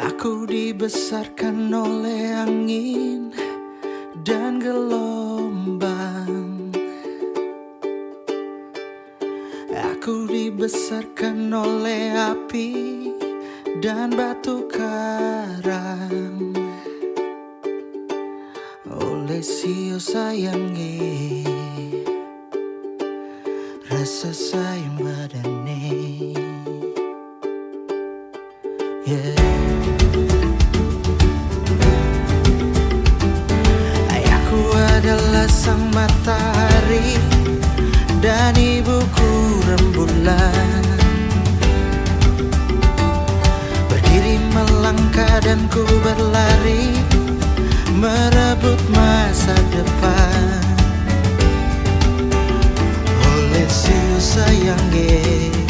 Aku dibesarkan oleh angin dan gelombang. Aku dibesarkan oleh api dan batu karang. Oleh sio sayangi rasa sayang badane, yeah. Ayahku adalah sang matahari dan ibuku rembulan. Berdiri melangkah dan ku berlari merebut masa depan. Oleh sio sayangi